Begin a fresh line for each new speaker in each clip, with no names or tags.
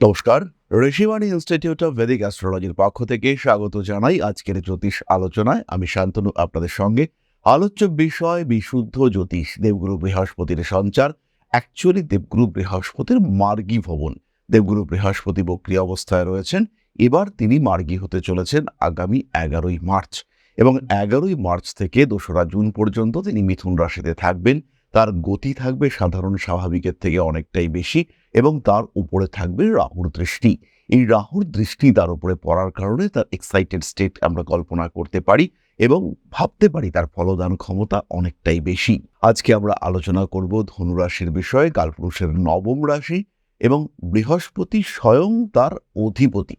নমস্কার, Rishibani institute of Vedic অ্যাস্ট্রোলজির পক্ষ থেকে স্বাগত জানাই আজকের জ্যোতিষ আলোচনায়। আমি শান্তনু আপনাদের সঙ্গে। আলোচ্য বিষয় বিশুদ্ধ জ্যোতিষ, দেবগুরু বৃহস্পতির সঞ্চার। অ্যাকচুয়ালি দেবগুরু বৃহস্পতির মার্গী ভবন। দেবগুরু বৃহস্পতি বক্রী অবস্থায় রয়েছেন। এবার তিনি মার্গী হতে চলেছেন আগামী 11ই মার্চ, এবং 11ই মার্চ থেকে 2রা জুন পর্যন্ত তিনি মিথুন রাশিতে থাকবেন। তার গতি থাকবে সাধারণ স্বাভাবিকের থেকে অনেকটাই বেশি, এবং তার উপরে থাকবে রাহুর দৃষ্টি। এই রাহুর দৃষ্টি তার উপরে পড়ার কারণে তার এক্সাইটেড স্টেট আমরা কল্পনা করতে পারি এবং ভাবতে পারি তার ফলদান ক্ষমতা অনেকটাই বেশি। আজকে আমরা আলোচনা করব ধনুরাশির বিষয়ে, কালপুরুষের নবম রাশি এবং বৃহস্পতি স্বয়ং তার অধিপতি।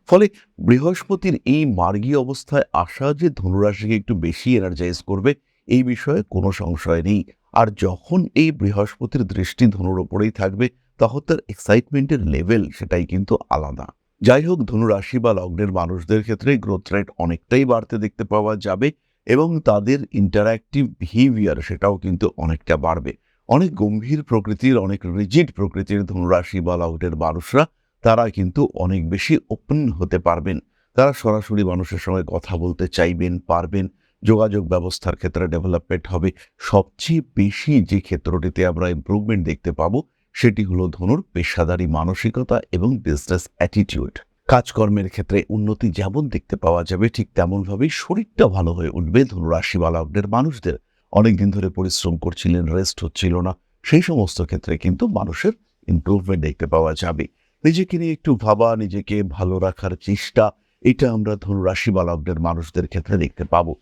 ফলে বৃহস্পতির এই মার্গী অবস্থায় আসা যে ধনুরাশিকে একটু বেশি এনার্জাইজ করবে, এই বিষয়ে কোনো সংশয় নেই। আর যখন এই বৃহস্পতির দৃষ্টি ধনুর ওপরেই থাকবে, তখন তার এক্সাইটমেন্টের লেভেল সেটাই কিন্তু আলাদা। যাই হোক, ধনুরাশি বা লগ্নের মানুষদের ক্ষেত্রে গ্রোথ রেট অনেকটাই বাড়তে দেখতে পাওয়া যাবে, এবং তাদের ইন্টারঅ্যাক্টিভ বিহেভিয়ার সেটাও কিন্তু অনেকটা বাড়বে। অনেক গম্ভীর প্রকৃতির, অনেক রিজিড প্রকৃতির ধনুরাশি বা লগ্নের মানুষরা তারা কিন্তু অনেক বেশি ওপেন হতে পারবেন। তারা সরাসরি মানুষের সঙ্গে কথা বলতে চাইবেন, পারবেন। যোগাযোগ ব্যবস্থার ক্ষেত্রে ডেভেলপমেন্ট হবে। সবচেয়ে বেশি যে ক্ষেত্রটিতে আমরা ইমপ্রুভমেন্ট দেখতে পাবো, সেটি হলো ধনুর পেশাদারি মানসিকতা এবং বিজনেস অ্যাটিটিউড। কাজকর্মের ক্ষেত্রে উন্নতি যেমন দেখতে পাওয়া যাবে, ঠিক তেমনভাবেই শরীরটা ভালো হয়ে উঠবে ধনুরাশি বা লগ্নের মানুষদের। অনেকদিন ধরে পরিশ্রম করছিলেন, রেস্ট হচ্ছিল না, সেই সমস্ত ক্ষেত্রে কিন্তু মানুষের ইমপ্রুভমেন্ট দেখতে পাওয়া যাবে। নিজেকে নিয়ে একটু ভাবা, নিজেকে ভালো রাখার চেষ্টা, এটা আমরা ধনুরাশি বা লগ্নের মানুষদের ক্ষেত্রে দেখতে পাবো।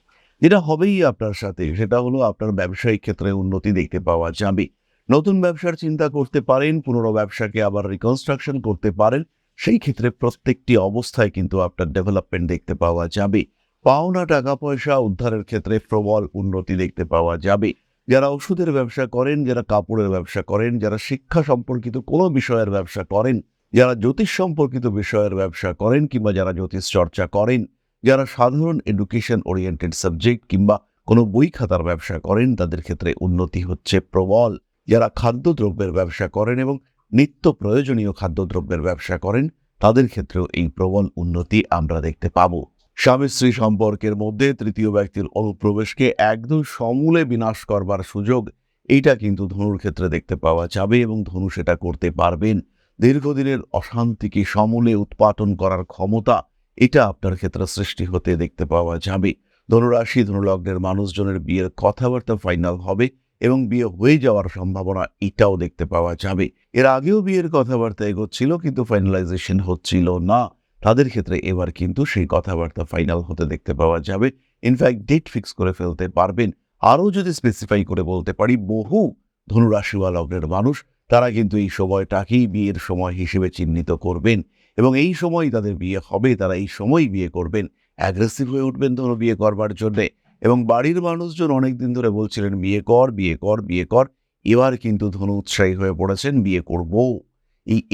যেটা হবেই আপনার সাথে, সেটা হলো আপনার ব্যবসায়িক ক্ষেত্রে উন্নতি দেখতে পাওয়া যাবে। নতুন ব্যবসার চিন্তা করতে পারেন, পুরনো ব্যবসাকে আবার রিকনস্ট্রাকশন করতে পারেন। সেই ক্ষেত্রে প্রত্যেকটি অবস্থায় কিন্তু আপনার ডেভেলপমেন্ট দেখতে পাওয়া যাবে। পাওনা টাকা পয়সা উদ্ধারের ক্ষেত্রে প্রবল উন্নতি দেখতে পাওয়া যাবে। যারা ওষুধের ব্যবসা করেন, যারা কাপড়ের ব্যবসা করেন, যারা শিক্ষা সম্পর্কিত কোনো বিষয়ের ব্যবসা করেন, যারা জ্যোতিষ সম্পর্কিত বিষয়ের ব্যবসা করেন, কিংবা যারা জ্যোতিষ চর্চা করেন, যারা সাধারণ এডুকেশন ওরিয়েন্টেড সাবজেক্ট কিংবা কোনো বই খাতার ব্যবসা করেন, তাদের ক্ষেত্রে উন্নতি হচ্ছে প্রবল। যারা খাদ্যদ্রব্যের ব্যবসা করেন এবং নিত্য প্রয়োজনীয় খাদ্যদ্রব্যের ব্যবসা করেন, তাদের ক্ষেত্রেও এই প্রবল উন্নতি আমরা দেখতে পাব। স্বামী স্ত্রী সম্পর্কের মধ্যে তৃতীয় ব্যক্তির অনুপ্রবেশকে একদম সমূলে বিনাশ করবার সুযোগ, এইটা কিন্তু ধনুর ক্ষেত্রে দেখতে পাওয়া যাবে, এবং ধনু সেটা করতে পারবেন। দীর্ঘদিনের অশান্তিকে সমূলে উৎপাটন করার ক্ষমতা, এটা আপনার ক্ষেত্রে সৃষ্টি হতে দেখতে পাওয়া যাবে। ধনুরাশি ধনুলগ্নের মানুষজনের বিয়ের কথাবার্তা ফাইনাল হবে, এবং বিয়ে হয়ে যাওয়ার সম্ভাবনা এটাও দেখতে পাওয়া যাবে। এর আগেও বিয়ের কথাবার্তা এগোচ্ছিল, কিন্তু ফাইনালাইজেশন হচ্ছিল না। তাদের ক্ষেত্রে এবার কিন্তু সেই কথাবার্তা ফাইনাল হতে দেখতে পাওয়া যাবে। ইনফ্যাক্ট ডেট ফিক্স করে ফেলতে পারবেন। আরও যদি স্পেসিফাই করে বলতে পারি, বহু ধনুরাশি বা লগ্নের মানুষ তারা কিন্তু এই সময়টাকেই বিয়ের সময় হিসেবে চিহ্নিত করবেন, এবং এই সময় তাদের বিয়ে হবে, তারা এই সময় বিয়ে করবেন। অ্যাগ্রেসিভ হয়ে উঠবেন ধনু বিয়ে করবার জন্যে, এবং বাড়ির মানুষজন অনেকদিন ধরে বলছিলেন বিয়ে কর, বিয়ে কর, বিয়ে কর। এবার কিন্তু ধনু উৎসাহী হয়ে পড়েছেন, বিয়ে করব।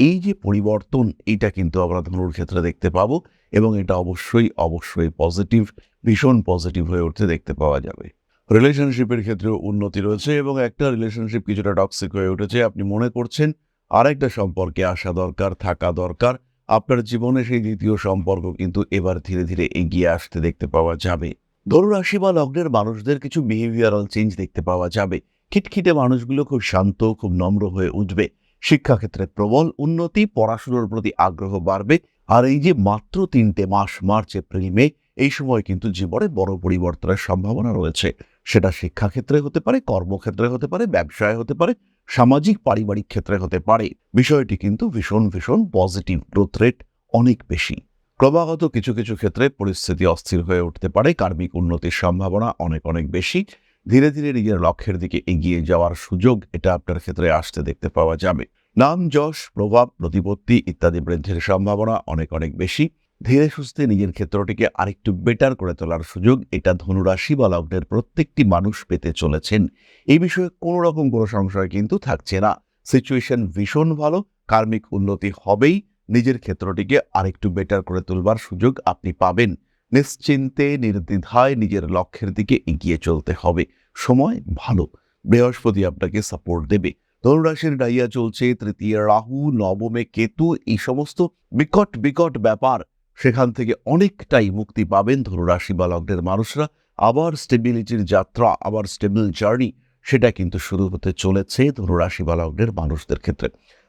এই যে পরিবর্তন, এইটা কিন্তু আমরা ধনুর ক্ষেত্রে দেখতে পাবো, এবং এটা অবশ্যই অবশ্যই পজিটিভ, ভীষণ পজিটিভ হয়ে উঠতে দেখতে পাওয়া যাবে। রিলেশনশিপের ক্ষেত্রেও উন্নতি রয়েছে, এবং একটা রিলেশনশিপ কিছুটা টক্সিক হয়ে উঠেছে, আপনি মনে করছেন আরেকটা সম্পর্কে আসা দরকার, থাকা দরকার। আপনার জীবনে সেই দ্বিতীয় সম্পর্ক কিন্তু এবার ধীরে ধীরে এগিয়ে আসতে দেখতে পাওয়া যাবে। ধনুরাশি বা লগ্নের মানুষদের কিছু বিহেভিয়ারাল চেঞ্জ দেখতে পাওয়া যাবে। খিটখিটে মানুষগুলো খুব শান্ত, খুব নম্র হয়ে উঠবে। শিক্ষাক্ষেত্রে প্রবল উন্নতি, পড়াশোনার প্রতি আগ্রহ বাড়বে। আর এই যে মাত্র 3টে মাস, মার্চ, এপ্রিল, মে, এই সময় কিন্তু জীবনে বড় পরিবর্তনের সম্ভাবনা রয়েছে। সেটা শিক্ষাক্ষেত্রে হতে পারে, কর্মক্ষেত্রে হতে পারে, ব্যবসায় হতে পারে, সামাজিক পারিবারিক ক্ষেত্রে হতে পারে। বিষয়টি কিন্তু ভীষণ ভীষণ পজিটিভ, গ্রোথ রেট অনেক বেশি। ক্রমাগত কিছু কিছু ক্ষেত্রে পরিস্থিতি অস্থির হয়ে উঠতে পারে, কার্মিক উন্নতির সম্ভাবনা অনেক অনেক বেশি। ধীরে ধীরে নিজের লক্ষ্যের দিকে এগিয়ে যাওয়ার সুযোগ এটা আপনার ক্ষেত্রে আসতে দেখতে পাওয়া যাবে। নাম, যশ, প্রভাব, প্রতিপত্তি ইত্যাদি বৃদ্ধির সম্ভাবনা অনেক অনেক বেশি। ধীরে সুস্থে নিজের ক্ষেত্রটিকে আরেকটু বেটার করে তোলার সুযোগ এটা ধনুরাশি বা লগ্নের প্রত্যেকটি মানুষ পেতে চলেছেন। এই বিষয়ে কোনো রকম কোনো সংশয় কিন্তু থাকছে না। সিচুয়েশন ভীষণ ভালো, কার্মিক উন্নতি হবেই। নিজের ক্ষেত্রটিকে আরেকটু বেটার করে তুলবার সুযোগ আপনি পাবেন। নিশ্চিন্তে নির্দ্বিধায় নিজের লক্ষ্যের দিকে এগিয়ে চলতে হবে। সময় ভালো, বৃহস্পতি আপনাকে সাপোর্ট দেবে। ধনুরাশির ডাইয়া চলছে, তৃতীয় রাহু, নবমে কেতু, এই সমস্ত বিকট বিকট ব্যাপার সেখান থেকে অনেকটাই মুক্তি পাবেন ধনুরাশি বা লগ্নের মানুষরা। আবার স্টেবিলিটির যাত্রা, আবার স্টেবল জার্নি সেটা কিন্তু শুরু হতে চলেছে ধনুরাশি বা লগ্নের মানুষদের ক্ষেত্রে।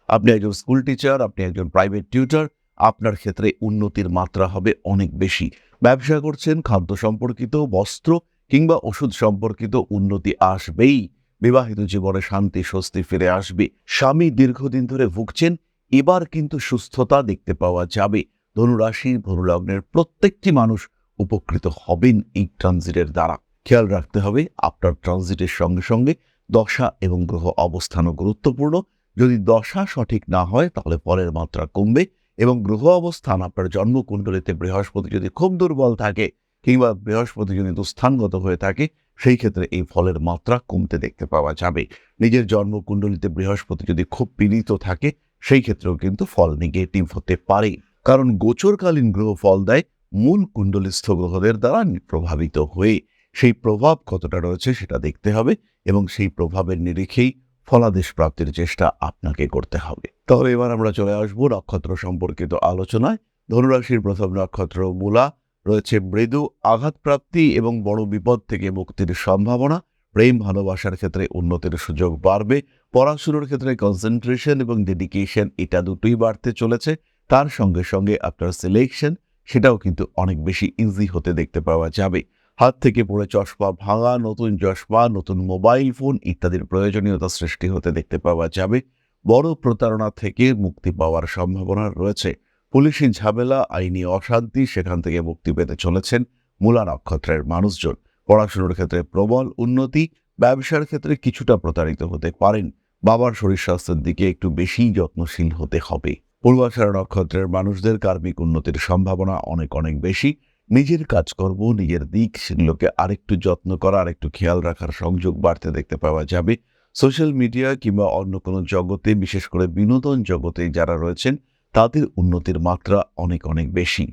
আপনি একজন স্কুল টিচার, আপনি একজন প্রাইভেট টিউটর, আপনার ক্ষেত্রে উন্নতির মাত্রা হবে অনেক বেশি। ব্যবসা করছেন, খাদ্য সম্পর্কিত, বস্ত্র কিংবা ওষুধ সম্পর্কিত উন্নতি আসবেই। বিবাহিত জীবনে শান্তি স্বস্তি ফিরে আসবে। স্বামী দীর্ঘদিন ধরে ভুগছেন, এবার কিন্তু সুস্থতা দেখতে পাওয়া যাবে। ধনুরাশি ধনুলগ্নের প্রত্যেকটি মানুষ উপকৃত হবেন এই ট্রানজিটের দ্বারা। খেয়াল রাখতে হবে আপনার ট্রানজিটের সঙ্গে সঙ্গে দশা এবং গ্রহ অবস্থানও গুরুত্বপূর্ণ। যদি দশা সঠিক না হয় তাহলে ফলের মাত্রা কমবে, এবং গ্রহ অবস্থান আপনার জন্মকুণ্ডলিতে বৃহস্পতি যদি খুব দুর্বল থাকে কিংবা বৃহস্পতি যদি দুস্থানগত হয়ে থাকে, সেই ক্ষেত্রে এই ফলের মাত্রা কমতে দেখতে পাওয়া যাবে। নিজের জন্মকুণ্ডলিতে বৃহস্পতি যদি খুব পীড়িত থাকে, সেই ক্ষেত্রেও কিন্তু ফল নেগেটিভ হতে পারে। কারণ গোচরকালীন গ্রহ ফল দেয় মূল কুণ্ডলিস্থ গ্রহদের দ্বারা প্রভাবিত হয়ে। সেই প্রভাব কতটা রয়েছে সেটা দেখতে হবে, এবং সেই প্রভাবের নিরিখেই ফলাদেশ প্রাপ্তির চেষ্টা আপনাকে করতে হবে। তাহলে এবার আমরা চলে আসবো নক্ষত্র সম্পর্কিত আলোচনায়। ধনুরাশির প্রথম নক্ষত্র মূলা, রয়েছে মৃদু আঘাতপ্রাপ্তি এবং বড় বিপদ থেকে মুক্তির সম্ভাবনা। প্রেম ভালোবাসার ক্ষেত্রে উন্নতির সুযোগ বাড়বে। পড়াশোনার ক্ষেত্রে কনসেন্ট্রেশন এবং ডেডিকেশন এটা দুটোই বাড়তে চলেছে। তার সঙ্গে সঙ্গে আপনার সিলেকশন সেটাও কিন্তু অনেক বেশি ইজি হতে দেখতে পাওয়া যাবে। হাত থেকে পড়ে চশমা ভাঙা, নতুন চশমা, নতুন মোবাইল ফোন ইত্যাদির প্রয়োজনীয়তা সৃষ্টি হতে দেখতে পাওয়া যাবে। বড় প্রতারণা থেকে মুক্তি পাওয়ার সম্ভাবনা রয়েছে। পুলিশি ঝামেলা, আইনি অশান্তি সেখান থেকে মুক্তি পেতে চলেছেন মূলা নক্ষত্রের মানুষজন। পড়াশোনার ক্ষেত্রে প্রবল উন্নতি, ব্যবসার ক্ষেত্রে কিছুটা প্রতারিত হতে পারেন। বাবার শরীর স্বাস্থ্যের দিকে একটু বেশি যত্নশীল হতে হবে। পূর্বাষাঢ়া নক্ষত্রের মানুষদের কার্মিক উন্নতির সম্ভাবনা অনেক অনেক বেশি। নিজের কাজকর্ম, নিজের দিক সেগুলোকে আরেকটু যত্ন করা, আরেকটু খেয়াল রাখার সংযোগ বাড়তে দেখতে পাওয়া যাবে। সোশ্যাল মিডিয়া কিংবা অন্য কোনো জগতে, বিশেষ করে বিনোদন জগতে যারা রয়েছেন তাদের উন্নতির মাত্রা অনেক অনেক বেশি।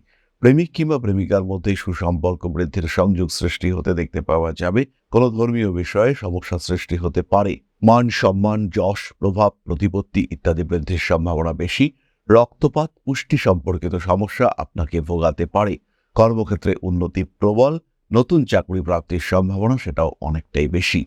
প্রেমিক কিংবা প্রেমিকার মধ্যে সুসম্পর্ক বৃদ্ধির সংযোগ সৃষ্টি হতে দেখতে পাওয়া যাবে। কোনো ধর্মীয় বিষয়ে সমস্যা সৃষ্টি হতে পারে। মান সম্মান, যশ, প্রভাব, প্রতিপত্তি ইত্যাদি বৃদ্ধির সম্ভাবনা বেশি। রক্তপাত, পুষ্টি সম্পর্কিত সমস্যা আপনাকে ভোগাতে পারে। কর্মক্ষেত্রে উন্নতি প্রবল। নতুন চাকরি প্রাপ্তির সম্ভাবনা সেটাও অনেকটাই বেশি।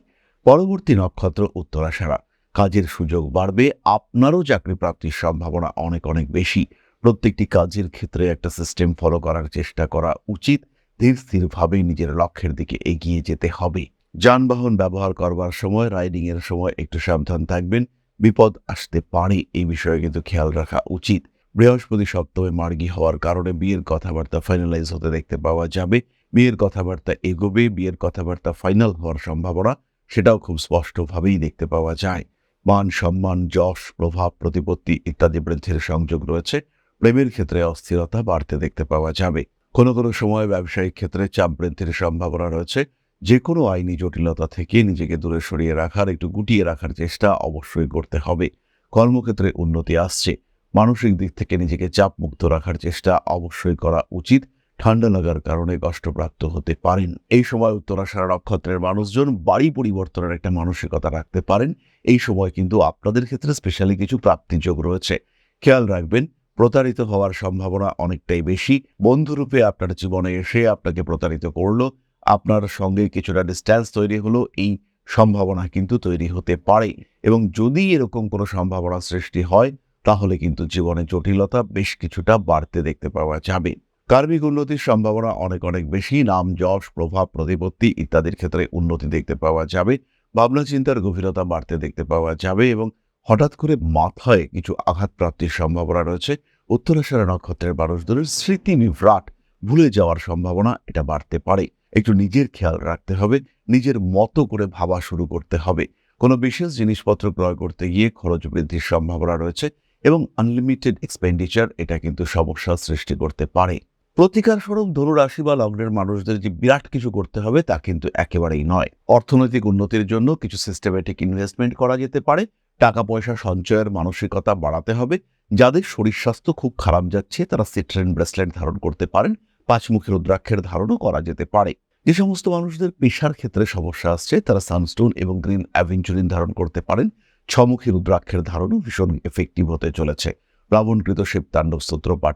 পরবর্তী নক্ষত্র উত্তরাষাঢ়া, কাজের সুযোগ বাড়বে। আপনারও চাকরি প্রাপ্তির সম্ভাবনা অনেক অনেক বেশি। প্রত্যেকটি কাজের ক্ষেত্রে একটা সিস্টেম ফলো করার চেষ্টা করা উচিত। ধীর স্থিরভাবে নিজের লক্ষ্যের দিকে এগিয়ে যেতে হবে। যানবাহন ব্যবহার করবার সময়, রাইডিং এর সময় একটু সাবধান থাকবেন। বিপদ আসতে পারে, এই বিষয়ে কিন্তু খেয়াল রাখা উচিত। বৃহস্পতি সপ্তমে মার্গী হওয়ার কারণে বিয়ের কথাবার্তা ফাইনালাইজ হতে দেখতে পাওয়া যাবে। বিয়ের কথাবার্তা এগোবে, বিয়ের কথাবার্তা ফাইনাল হওয়ার সম্ভাবনা সেটাও খুব স্পষ্টভাবেই দেখতে পাওয়া যায়। মান সম্মান, যশ, প্রভাব, প্রতিপত্তি ইত্যাদি বৃদ্ধির সংযোগ রয়েছে। প্রেমের ক্ষেত্রে অস্থিরতা বাড়তে দেখতে পাওয়া যাবে। কোনো কোনো সময় ব্যবসায়িক ক্ষেত্রে চাপ বৃদ্ধির সম্ভাবনা রয়েছে। যে কোনো আইনি জটিলতা থেকে নিজেকে দূরে সরিয়ে রাখার, একটু গুটিয়ে রাখার চেষ্টা অবশ্যই করতে হবে। কর্মক্ষেত্রে উন্নতি আসছে। মানসিক দিক থেকে নিজেকে চাপমুক্ত রাখার চেষ্টা অবশ্যই করা উচিত। ঠান্ডা লাগার কারণে কষ্টপ্রাপ্ত হতে পারেন। এই সময় উত্তরাষাঢ়া নক্ষত্রের মানুষজন বাড়ি পরিবর্তনের একটা মানসিকতা রাখতে পারেন। এই সময় কিন্তু আপনাদের ক্ষেত্রে স্পেশালি কিছু প্রাপ্তিযোগ রয়েছে। খেয়াল রাখবেন, প্রতারিত হওয়ার সম্ভাবনা অনেকটাই বেশি। বন্ধুরূপে আপনার জীবনে এসে আপনাকে প্রতারিত করলো, আপনার সঙ্গে কিছুটা ডিস্ট্যান্স তৈরি হলো, এই সম্ভাবনা কিন্তু তৈরি হতে পারে। এবং যদি এরকম কোনো সম্ভাবনা সৃষ্টি হয় তাহলে কিন্তু জীবনে জটিলতা বেশ কিছুটা বাড়তে দেখতে পাওয়া যাবে। কার্মিক উন্নতির সম্ভাবনা অনেক অনেক বেশি। নাম, যশ, প্রভাব, প্রতিপত্তি ইত্যাদির ক্ষেত্রে উন্নতি দেখতে পাওয়া যাবে। ভাবনা চিন্তার গভীরতা বাড়তে দেখতে পাওয়া যাবে, এবং হঠাৎ করে মাথায় কিছু আঘাত প্রাপ্তির সম্ভাবনা রয়েছে। উত্তরাষাঢ়া নক্ষত্রের মানুষদের স্মৃতি বিভ্রাট, ভুলে যাওয়ার সম্ভাবনা এটা বাড়তে পারে। একটু নিজের খেয়াল রাখতে হবে, নিজের মতো করে ভাবা শুরু করতে হবে। কোনো বিশেষ জিনিসপত্র ক্রয় করতে গিয়ে খরচ বৃদ্ধির সম্ভাবনা রয়েছে, এবং আনলিমিটেড এক্সপেন্ডিচার এটা কিন্তু সমস্যা সৃষ্টি করতে পারে। প্রতিকার স্বরূপ ধনুরাশি বা লগ্নের মানুষদের যে বিরাট কিছু করতে হবে তা কিন্তু একেবারেই নয়। অর্থনৈতিক উন্নতির জন্য কিছু সিস্টেমেটিক ইনভেস্টমেন্ট করা যেতে পারে। টাকা পয়সা সঞ্চয়ের মানসিকতা বাড়াতে হবে। যাদের শরীর স্বাস্থ্য খুব খারাপ যাচ্ছে তারা সিট্রেন ব্রেসলেট ধারণ করতে পারেন। পাঁচমুখী রুদ্রাক্ষের ধারণও করা যেতে পারে। যে সমস্ত মানুষদের পেশার ক্ষেত্রে সমস্যা আসছে তারা সানস্টোন এবং গ্রিন অ্যাভেঞ্চুরিন ধারণ করতে পারেন। ছমুখী রুদ্রাক্ষের ধারণও ভীষণ এফেক্টিভ হতে চলেছে। রাবণকৃত শিবতাণ্ডব স্তোত্র পাঠ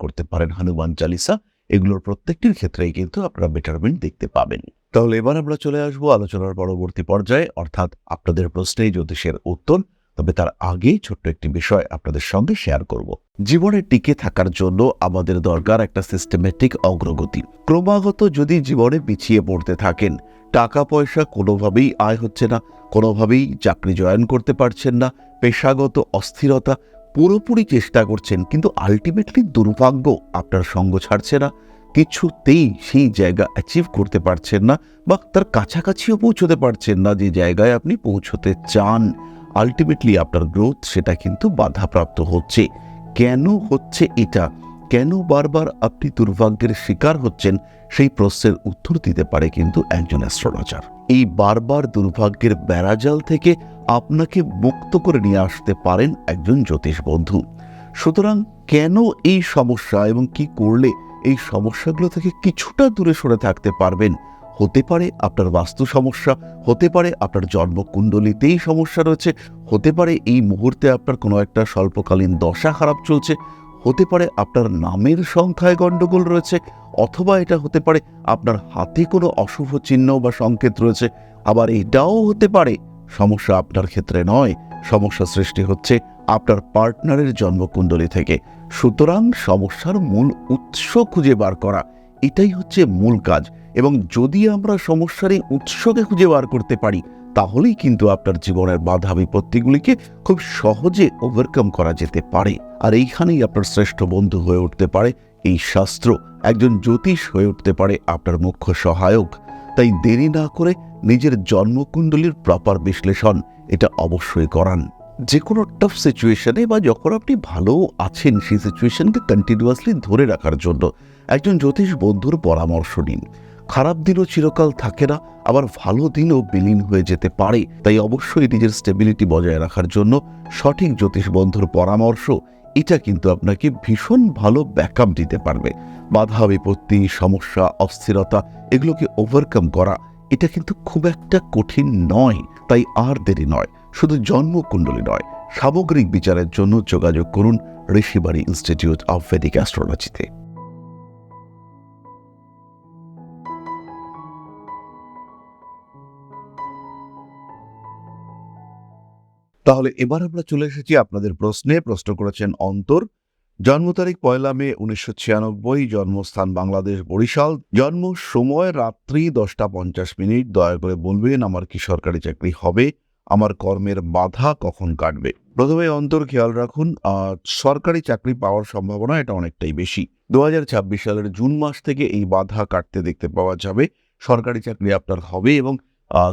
করতে পারেন হনুমান চালিসা। এগুলোর প্রত্যেকটির ক্ষেত্রেই কিন্তু আপনারা বেটারমেন্ট দেখতে পাবেন। তাহলে এবার আমরা চলে আসবো আলোচনার পরবর্তী পর্যায়ে, অর্থাৎ আপনাদের প্রশ্নেই জ্যোতিষের উত্তর। তবে তার আগেই ছোট্ট একটি বিষয় আপনাদের সঙ্গে শেয়ার করব। জীবনে টিকে থাকার জন্য আমাদের দরকার একটা সিস্টেমেটিক অগ্রগতি। ক্রমাগত যদি জীবনে পিছিয়ে পড়তে থাকেন, টাকা পয়সা কোনোভাবেই আয় হচ্ছে না, কোনোভাবেই চাকরি জয়েন করতে পারছেন না, পেশাগত অস্থিরতা, পুরোপুরি চেষ্টা করছেন কিন্তু আলটিমেটলি দুর্ভাগ্য আপনার সঙ্গ ছাড়ছে না, কিছুতেই সেই জায়গা অ্যাচিভ করতে পারছেন না বা তার কাছাকাছিও পৌঁছতে পারছেন না যে জায়গায় আপনি পৌঁছতে চান, আলটিমেটলি আপনার গ্রোথ সেটা কিন্তু বাধাপ্রাপ্ত হচ্ছে। কেন হচ্ছে এটা, কেন বারবার আপনি দুর্ভাগ্যের শিকার হচ্ছেন, সেই প্রশ্নের উত্তর দিতে পারে কিন্তু একজন অ্যাস্ট্রোলজার। এই বারবার দুর্ভাগ্যের বেড়াজাল থেকে আপনাকে মুক্ত করে নিয়ে আসতে পারেন একজন জ্যোতিষ বন্ধু। সুতরাং কেন এই সমস্যা এবং কি করলে এই সমস্যাগুলো থেকে কিছুটা দূরে সরে থাকতে পারবেন? হতে পারে আপনার বাস্তু সমস্যা, হতে পারে আপনার জন্মকুণ্ডলিতেই সমস্যা রয়েছে, হতে পারে এই মুহূর্তে আপনার কোনো একটা স্বল্পকালীন দশা খারাপ চলছে, হতে পারে আপনার নামের সংখ্যায় গণ্ডগোল রয়েছে, অথবা এটা হতে পারে আপনার হাতে কোনো অশুভ চিহ্ন বা সংকেত রয়েছে। আবার এটাও হতে পারে সমস্যা আপনার ক্ষেত্রে নয়, সমস্যা সৃষ্টি হচ্ছে আপনার পার্টনারের জন্মকুণ্ডলী থেকে। সুতরাং সমস্যার মূল উৎস খুঁজে বার করা, এটাই হচ্ছে মূল কাজ। এবং যদি আমরা সমস্যার এই উৎসকে খুঁজে বার করতে পারি, তাহলেই কিন্তু আপনার জীবনের বাধা বিপত্তিগুলিকে খুব সহজে ওভারকাম করা যেতে পারে। আর এইখানেই আপনার শ্রেষ্ঠ বন্ধু হয়ে উঠতে পারে এই শাস্ত্র, একজন জ্যোতিষ হয়ে উঠতে পারে আপনার মুখ্য সহায়ক। তাই দেরি না করে নিজের জন্মকুণ্ডলীর প্রপার বিশ্লেষণ এটা অবশ্যই করান। যে কোনো টাফ সিচুয়েশনে বা যখন আপনি ভালো আছেন, সেই সিচুয়েশনকে কন্টিনিউয়াসলি ধরে রাখার জন্য একজন জ্যোতিষ বন্ধুর পরামর্শ নিন। খারাপ দিনও চিরকাল থাকে না, আবার ভালো দিনও বিলীন হয়ে যেতে পারে। তাই অবশ্যই নিজের স্টেবিলিটি বজায় রাখার জন্য সঠিক জ্যোতিষ বন্ধুর পরামর্শ এটা কিন্তু আপনাকে ভীষণ ভালো ব্যাকআপ দিতে পারবে। বাধা বিপত্তি, সমস্যা, অস্থিরতা এগুলোকে ওভারকাম করা এটা কিন্তু খুব একটা কঠিন নয়। তাই আর দেরি নয়, শুধু জন্মকুণ্ডলী নয়, সামগ্রিক বিচারের জন্য যোগাযোগ করুন ঋষিবাড়ি ইনস্টিটিউট অফ ভেদিক অ্যাস্ট্রোলজিতে। তাহলে এবার আমরা চলে এসেছি আপনাদের প্রশ্নে। প্রশ্ন করেছেন অন্তর। জন্ম তারিখ 1 মে 1996, জন্মস্থান বাংলাদেশ বরিশাল, জন্ম সময় রাত্রি 10:50। দয়া করে বলবেন আমার কি সরকারি চাকরি হবে, আমার কর্মের বাধা কখন কাটবে। প্রথমে অন্তর খেয়াল রাখুন, সরকারি চাকরি পাওয়ার সম্ভাবনা এটা অনেকটাই বেশি। 2026 সালের জুন মাস থেকে এই বাধা কাটতে দেখতে পাওয়া যাবে। সরকারি চাকরি আপনার হবে এবং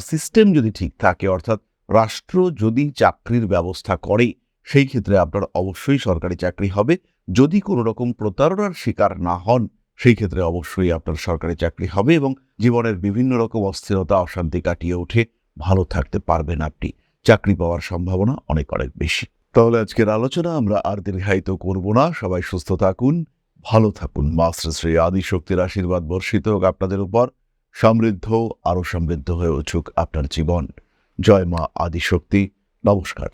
সিস্টেম যদি ঠিক থাকে, অর্থাৎ রাষ্ট্র যদি চাকরির ব্যবস্থা করে, সেই ক্ষেত্রে আপনার অবশ্যই সরকারি চাকরি হবে। যদি কোনো রকম প্রতারণার শিকার না হন, সেই ক্ষেত্রে অবশ্যই আপনার সরকারি চাকরি হবে এবং জীবনের বিভিন্ন রকম অস্থিরতা, অশান্তি কাটিয়ে উঠে ভালো থাকতে পারবেন আপনি। চাকরি পাওয়ার সম্ভাবনা অনেক অনেক বেশি। তাহলে আজকের আলোচনা আমরা আর দীর্ঘায়িত করব না। সবাই সুস্থ থাকুন, ভালো থাকুন। মা শ্রী শ্রী আদিশক্তির আশীর্বাদ বর্ষিত হোক আপনাদের উপর। সমৃদ্ধ, আরো সমৃদ্ধ হয়ে উঠুক আপনার জীবন। জয় মা আদিশক্তি। নমস্কার।